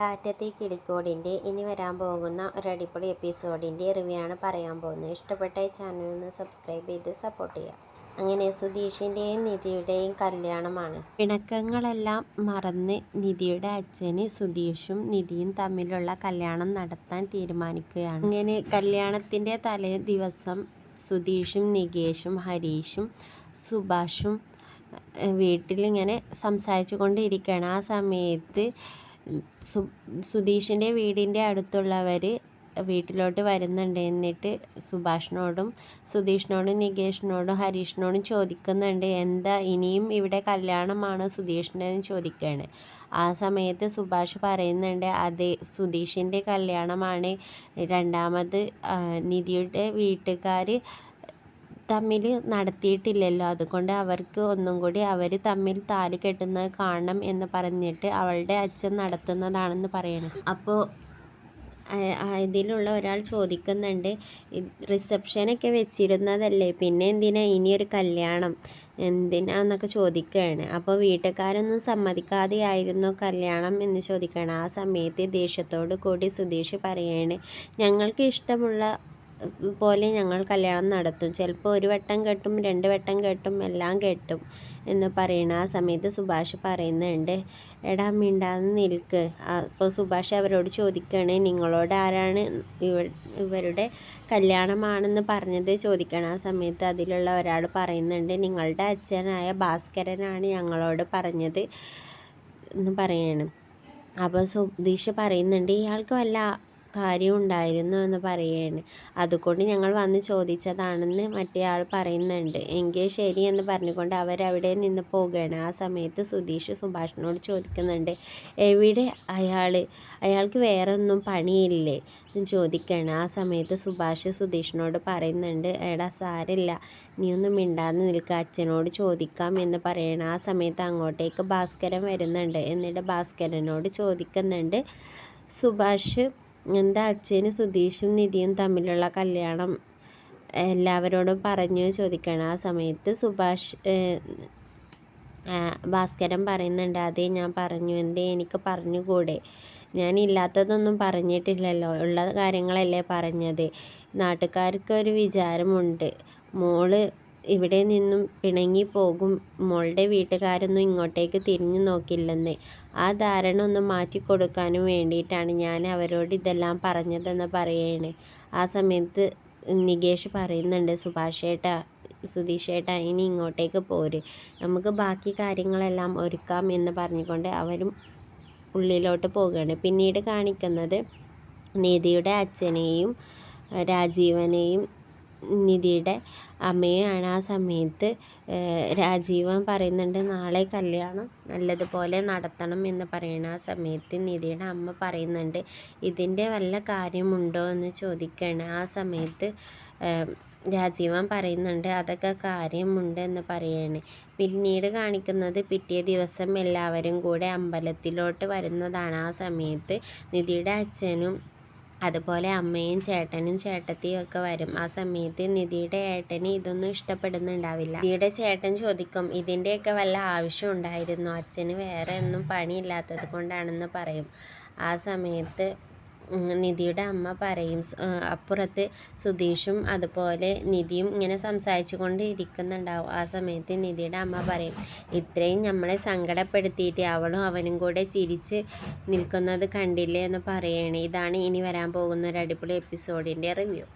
കാറ്റത്തെ കിളിക്കോടിൻ്റെ ഇനി വരാൻ പോകുന്ന ഒരടിപൊളി എപ്പിസോഡിൻ്റെ റിവ്യൂ ആണ് പറയാൻ പോകുന്നത്. ഇഷ്ടപ്പെട്ട ഈ ചാനലിന് സബ്സ്ക്രൈബ് ചെയ്ത് സപ്പോർട്ട് ചെയ്യാം. അങ്ങനെ സുധീഷിൻ്റെയും നിധിയുടെയും കല്യാണമാണ്. പിണക്കങ്ങളെല്ലാം മറന്ന് നിധിയുടെ അച്ഛന് സുധീഷും നിധിയും തമ്മിലുള്ള കല്യാണം നടത്താൻ തീരുമാനിക്കുകയാണ്. അങ്ങനെ കല്യാണത്തിൻ്റെ തലേ ദിവസം സുധീഷും നികേഷും ഹരീഷും സുഭാഷും വീട്ടിലിങ്ങനെ സംസാരിച്ചു കൊണ്ടിരിക്കുകയാണ്. ആ സമയത്ത് സുധീഷിൻ്റെ വീടിൻ്റെ അടുത്തുള്ളവർ വീട്ടിലോട്ട് വരുന്നുണ്ട്. എന്നിട്ട് സുഭാഷിനോടും സുധീഷിനോടും നികേഷിനോടും ഹരീഷിനോടും ചോദിക്കുന്നുണ്ട്, എന്താ ഇനിയും ഇവിടെ കല്യാണമാണോ സുധീഷിൻ്റെ എന്ന് ചോദിക്കുകയാണ്. ആ സമയത്ത് സുഭാഷ് പറയുന്നുണ്ട്, അതെ സുധീഷിൻ്റെ കല്യാണമാണ്. രണ്ടാമത് നിധിയുടെ വീട്ടുകാർ തമ്മിൽ നടത്തിയിട്ടില്ലല്ലോ, അതുകൊണ്ട് അവർക്ക് ഒന്നും കൂടി അവർ തമ്മിൽ താലി കെട്ടുന്നത് കാണണം എന്ന് പറഞ്ഞിട്ട് അവളുടെ അച്ഛൻ നടത്തുന്നതാണെന്ന് പറയണം. അപ്പോൾ ഇതിലുള്ള ഒരാൾ ചോദിക്കുന്നുണ്ട്, റിസപ്ഷനൊക്കെ വെച്ചിരുന്നതല്ലേ, പിന്നെ എന്തിനാ ഇനിയൊരു കല്യാണം എന്തിനാന്നൊക്കെ ചോദിക്കുകയാണ്. അപ്പോൾ വീട്ടുകാരൊന്നും സമ്മതിക്കാതെയായിരുന്നു കല്യാണം എന്ന് ചോദിക്കുകയാണ്. ആ സമയത്ത് ദേഷ്യത്തോടു കൂടി സുധീഷ് പറയുകയാണ്, ഞങ്ങൾക്ക് ഇഷ്ടമുള്ള പോലെ ഞങ്ങൾ കല്യാണം നടത്തും, ചിലപ്പോൾ ഒരു വട്ടം കെട്ടും 2 വട്ടം കെട്ടും എല്ലാം കെട്ടും എന്ന് പറയണം. ആ സമയത്ത് സുഭാഷ് പറയുന്നുണ്ട്, എടാ മിണ്ടാതെ നിൽക്ക്. അപ്പോൾ സുഭാഷ് അവരോട് ചോദിക്കുകയാണ്, നിങ്ങളോട് ആരാണ് ഇവരുടെ കല്യാണമാണെന്ന് പറഞ്ഞത് ചോദിക്കണം. ആ സമയത്ത് അതിലുള്ള ഒരാൾ പറയുന്നുണ്ട്, നിങ്ങളുടെ അച്ഛനായ ഭാസ്കരനാണ് ഞങ്ങളോട് പറഞ്ഞത് എന്ന് പറയണം. അപ്പോൾ സുധീഷ് പറയുന്നുണ്ട്, ഇയാൾക്ക് വല്ല കാര്യം ഉണ്ടായിരുന്നു എന്ന് പറയുകയാണ്. അതുകൊണ്ട് ഞങ്ങൾ വന്ന് ചോദിച്ചതാണെന്ന് മറ്റേ ആൾ പറയുന്നുണ്ട്. എങ്കിൽ ശരി എന്ന് പറഞ്ഞുകൊണ്ട് അവരവിടെ നിന്ന് പോവുകയാണ്. ആ സമയത്ത് സുധീഷ് സുഭാഷിനോട് ചോദിക്കുന്നുണ്ട്, എവിടെ അയാൾക്ക് വേറെ ഒന്നും പണിയില്ലേ എന്ന് ചോദിക്കുകയാണ്. ആ സമയത്ത് സുഭാഷ് സുധീഷിനോട് പറയുന്നുണ്ട്, എടാ സാരില്ല, നീ ഒന്നും മിണ്ടാതെ നിൽക്കുക, അച്ഛനോട് ചോദിക്കാം എന്ന് പറയണം. ആ സമയത്ത് അങ്ങോട്ടേക്ക് ഭാസ്കരൻ വരുന്നുണ്ട്. എന്നിട്ട് ഭാസ്കരനോട് ചോദിക്കുന്നുണ്ട് സുഭാഷ്, എന്താ അച്ഛന് സുധീഷും നിധിയും തമ്മിലുള്ള കല്യാണം എല്ലാവരോടും പറഞ്ഞു ചോദിക്കണം. ആ സമയത്ത് ഭാസ്കരൻ പറയുന്നുണ്ട്, അതേ ഞാൻ പറഞ്ഞു, എന്തേ എനിക്ക് പറഞ്ഞുകൂടെ, ഞാൻ ഇല്ലാത്തതൊന്നും പറഞ്ഞിട്ടില്ലല്ലോ, ഉള്ള കാര്യങ്ങളല്ലേ പറഞ്ഞത്. നാട്ടുകാർക്കൊരു വിചാരമുണ്ട് മോള് ഇവിടെ നിന്നും പിണങ്ങി പോകും, മോളുടെ വീട്ടുകാരൊന്നും ഇങ്ങോട്ടേക്ക് തിരിഞ്ഞു നോക്കില്ലെന്ന്. ആ ധാരണ ഒന്ന് മാറ്റിക്കൊടുക്കാനും വേണ്ടിയിട്ടാണ് ഞാൻ അവരോട് ഇതെല്ലാം പറഞ്ഞതെന്ന് പറയുകയാണ്. ആ സമയത്ത് നികേഷ് പറയുന്നുണ്ട്, സുധീഷേട്ടാ ഇനി ഇങ്ങോട്ടേക്ക് പോര്, നമുക്ക് ബാക്കി കാര്യങ്ങളെല്ലാം ഒരുക്കാം എന്ന് പറഞ്ഞുകൊണ്ട് അവരും ഉള്ളിലോട്ട് പോവുകയാണ്. പിന്നീട് കാണിക്കുന്നത് നിധിയുടെ അച്ഛനെയും രാജീവനെയും നിധിയുടെ അമ്മയാണ്. ആ സമയത്ത് രാജീവൻ പറയുന്നുണ്ട്, നാളെ കല്യാണം നല്ലതുപോലെ നടത്തണം എന്ന് പറയണം. ആ സമയത്ത് നിധിയുടെ അമ്മ പറയുന്നുണ്ട്, ഇതിൻ്റെ വല്ല കാര്യമുണ്ടോ എന്ന് ചോദിക്കുകയാണ്. ആ സമയത്ത് രാജീവൻ പറയുന്നുണ്ട്, അതൊക്കെ കാര്യമുണ്ട് എന്ന് പറയാണ്. പിന്നീട് കാണിക്കുന്നത് പിറ്റേ ദിവസം എല്ലാവരും കൂടെ അമ്പലത്തിലോട്ട് വരുന്നതാണ്. ആ സമയത്ത് നിധിയുടെ അച്ഛനും അതുപോലെ അമ്മയും ചേട്ടനും ചേട്ടത്തിയും ഒക്കെ വരും. ആ സമയത്ത് നിധിയുടെ ഏട്ടന് ഇതൊന്നും ഇഷ്ടപ്പെടുന്നുണ്ടാവില്ല. നിധിയുടെ ചേട്ടൻ ചോദിക്കും, ഇതിൻ്റെയൊക്കെ വല്ല ആവശ്യം ഉണ്ടായിരുന്നോ, അച്ഛന് വേറെ ഒന്നും പണിയില്ലാത്തത് കൊണ്ടാണെന്ന് പറയും. ആ സമയത്ത് നിധിയുടെ അമ്മ പറയും, അപ്പുറത്ത് സുധീഷും അതുപോലെ നിധിയും ഇങ്ങനെ സംസാരിച്ചു കൊണ്ട് ഇരിക്കുന്നുണ്ടാവും. ആ സമയത്ത് നിധിയുടെ അമ്മ പറയും, ഇത്രയും നമ്മളെ സങ്കടപ്പെടുത്തിയിട്ട് അവളും അവനും കൂടെ ചിരിച്ച് നിൽക്കുന്നത് കണ്ടില്ലേ എന്ന് പറയണേ. ഇതാണ് ഇനി വരാൻ പോകുന്ന ഒരു അടിപൊളി എപ്പിസോഡിൻ്റെ റിവ്യൂ.